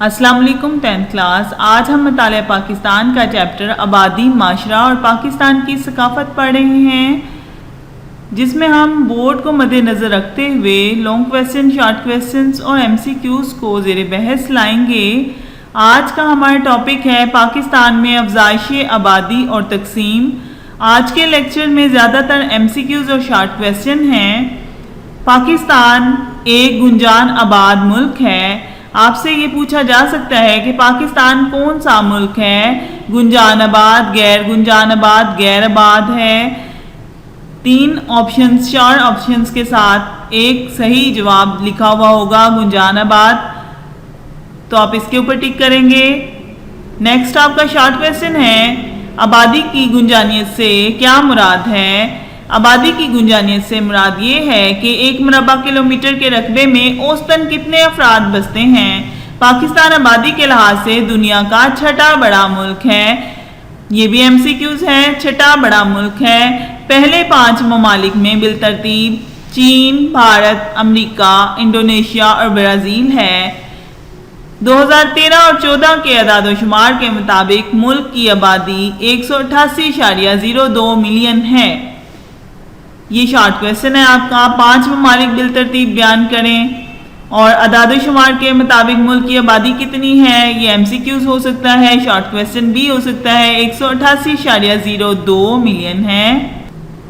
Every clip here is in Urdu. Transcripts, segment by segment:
السلام علیکم 10th کلاس۔ آج ہم مطالعہ پاکستان کا چیپٹر آبادی، معاشرہ اور پاکستان کی ثقافت پڑھ رہے ہیں، جس میں ہم بورڈ کو مد نظر رکھتے ہوئے لانگ کویسچن، شارٹ کویسچنز اور MCQs کو زیر بحث لائیں گے۔ آج کا ہمارا ٹاپک ہے پاکستان میں افزائش آبادی اور تقسیم۔ آج کے لیکچر میں زیادہ تر MCQs اور شارٹ کویسچن ہیں۔ پاکستان ایک گنجان آباد ملک ہے۔ آپ سے یہ پوچھا جا سکتا ہے کہ پاکستان کون سا ملک ہے؟ گنجان آباد، غیر گنجان آباد، غیر آباد ہے۔ 4 آپشنز کے ساتھ ایک صحیح جواب لکھا ہوا ہوگا گنجان آباد، تو آپ اس کے اوپر ٹک کریں گے۔ نیکسٹ آپ کا شارٹ کویسچن ہے، آبادی کی گنجانیت سے کیا مراد ہے؟ آبادی کی گنجانیت سے مراد یہ ہے کہ 1 مربع کلومیٹر کے رقبے میں اوسطاً کتنے افراد بستے ہیں۔ پاکستان آبادی کے لحاظ سے دنیا کا چھٹا بڑا ملک ہے۔ یہ بھی MCQs ہے، چھٹا بڑا ملک ہے۔ پہلے 5 ممالک میں بالترتیب چین، بھارت، امریکہ، انڈونیشیا اور برازیل ہے۔ 2013 اور 14 کے اعداد و شمار کے مطابق ملک کی آبادی 188.02 ملین ہے۔ یہ شارٹ کویسچن ہے آپ کا، 5 ممالک بالترتیب بیان کریں اور اعداد و شمار کے مطابق ملک کی آبادی کتنی ہے۔ یہ MCQs ہو سکتا ہے، شارٹ کویسچن بھی ہو سکتا ہے۔ 188.02 ملین ہے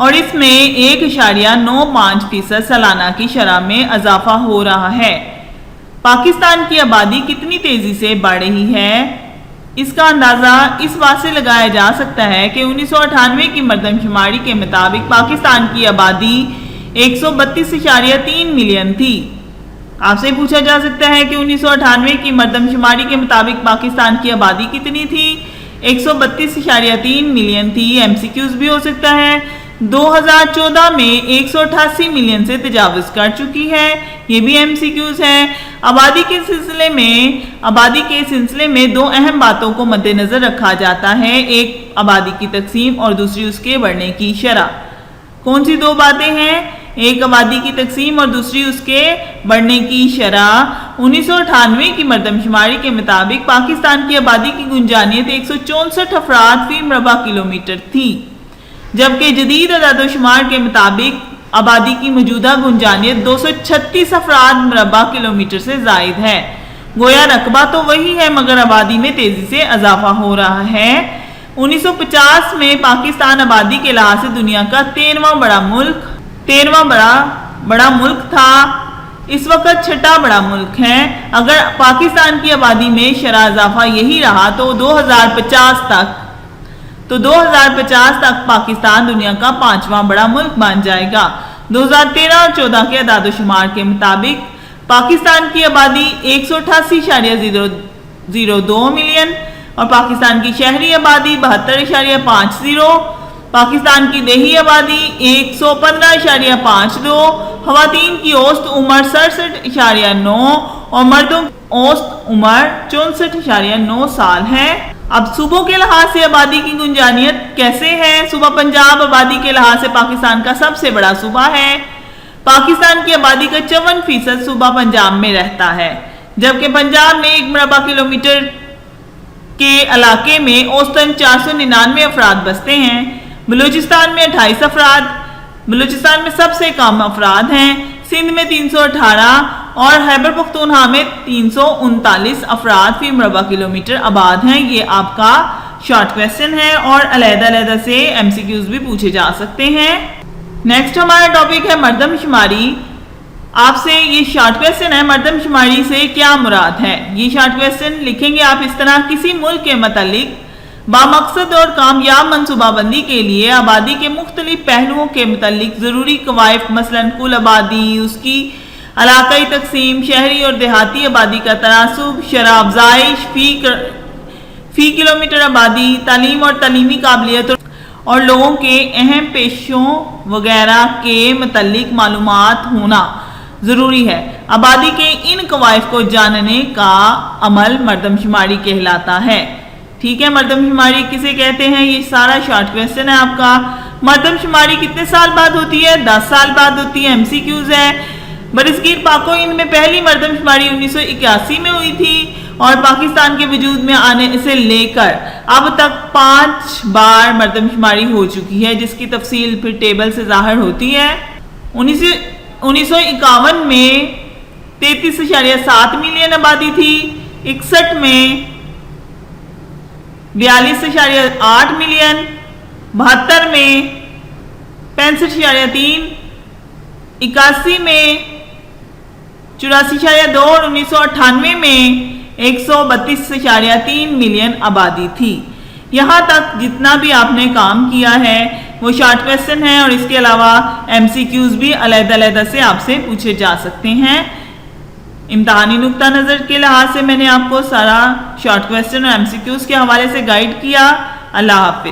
اور اس میں 1.95% سالانہ کی شرح میں اضافہ ہو رہا ہے۔ پاکستان کی آبادی کتنی تیزی سے بڑھ رہی ہے؟ اس کا اندازہ اس بات سے لگایا جا سکتا ہے کہ 1998 کی مردم شماری کے مطابق پاکستان کی آبادی 132.3 ملین تھی۔ آپ سے پوچھا جا سکتا ہے کہ 1998 کی مردم شماری کے مطابق پاکستان کی آبادی کتنی تھی؟ 132.3 ملین تھی۔ MCQs بھی ہو سکتا ہے۔ 2014 میں 188 ملین سے تجاوز کر چکی ہے۔ یہ بھی MCQs ہے۔ آبادی کے سلسلے میں 2 اہم باتوں کو مد نظر رکھا جاتا ہے، ایک آبادی کی تقسیم اور دوسری اس کے بڑھنے کی شرح۔ کون سی 2 باتیں ہیں؟ ایک آبادی کی تقسیم اور دوسری اس کے بڑھنے کی شرح۔ 1998 کی مردم شماری کے مطابق پاکستان کی آبادی کی گنجانیت 164 افراد فی مربع کلومیٹر تھی، جبکہ جدید اعداد و شمار کے مطابق آبادی کی موجودہ گنجانیت 236 افراد مربع کلومیٹر سے زائد ہے۔ گویا رقبہ تو وہی ہے مگر آبادی میں تیزی سے اضافہ ہو رہا ہے۔ 1950 میں پاکستان آبادی کے لحاظ سے دنیا کا 13واں بڑا ملک تھا۔ اس وقت چھٹا بڑا ملک ہے۔ اگر پاکستان کی آبادی میں شرح اضافہ یہی رہا تو 2050 تک پاکستان دنیا کا 5واں بڑا ملک بن جائے گا۔ 2013 اور 14 کے اعداد و شمار کے مطابق پاکستان کی آبادی 188.02 ملین اور پاکستان کی شہری آبادی 72.50، پاکستان کی دیہی آبادی 115.52، خواتین کی اوسط عمر 67.9 اور مردوں کی اوسط عمر 64.9 سال ہے۔ اب صوبوں کے لحاظ سے آبادی کی گنجانیت کیسے ہے؟ صوبہ پنجاب آبادی کے لحاظ سے پاکستان کا سب سے بڑا صوبہ ہے۔ پاکستان کی آبادی کا 54% صوبہ پنجاب میں رہتا ہے، جبکہ پنجاب میں 1 مربع کلومیٹر کے علاقے میں اوسطاً 499 افراد بستے ہیں۔ بلوچستان میں 28 افراد، بلوچستان میں سب سے کم افراد ہیں۔ سندھ میں 318 اور خیبر پختونخوا میں 339 افراد فی مربع کلومیٹر آباد ہیں۔ یہ آپ کا شارٹ کویسچن ہے اور علیحدہ سے MCQs بھی پوچھے جا سکتے ہیں۔ نیکسٹ ہمارا ٹاپک ہے مردم شماری۔ آپ سے یہ شارٹ کویسچن ہے، مردم شماری سے کیا مراد ہے؟ یہ شارٹ کویسچن لکھیں گے آپ اس طرح، کسی ملک کے متعلق بامقصد اور کامیاب منصوبہ بندی کے لیے آبادی کے مختلف پہلوؤں کے متعلق ضروری قواعد، مثلا کل آبادی، اس کی علاقائی تقسیم، شہری اور دیہاتی آبادی کا تناسب، شرح افزائش فی کلومیٹر آبادی، تعلیم اور تعلیمی قابلیت اور لوگوں کے اہم پیشوں وغیرہ کے متعلق معلومات ہونا ضروری ہے۔ آبادی کے ان قواعد کو جاننے کا عمل مردم شماری کہلاتا ہے۔ ٹھیک ہے، مردم شماری کسے کہتے ہیں؟ یہ سارا شارٹ کویسچن ہے آپ کا۔ مردم شماری کتنے سال بعد ہوتی ہے؟ 10 سال بعد ہوتی ہے۔ MCQs ہے۔ برصغیر پاک و ہند میں پہلی مردم شماری 1981 میں ہوئی تھی اور پاکستان کے وجود میں آنے سے لے کر اب تک 5 بار مردم شماری ہو چکی ہے، جس کی تفصیل پھر ٹیبل سے ظاہر ہوتی ہے۔ 1951 میں 33.7 ملین آبادی تھی، 61 میں 42.8 ملین، 72 میں 65.3، 81 میں 84.2 اور 1998 میں 132.3 ملین آبادی تھی۔ یہاں تک جتنا بھی آپ نے کام کیا ہے وہ شارٹ کویسچن ہے، اور اس کے علاوہ ایم سی کیوز بھی علیحدہ علیحدہ سے آپ سے پوچھے جا سکتے ہیں۔ امتحانی نقطہ نظر کے لحاظ سے میں نے آپ کو سارا شارٹ کویسچن اور ایم سی کیوز کے حوالے سے گائیڈ کیا۔ اللہ حافظ۔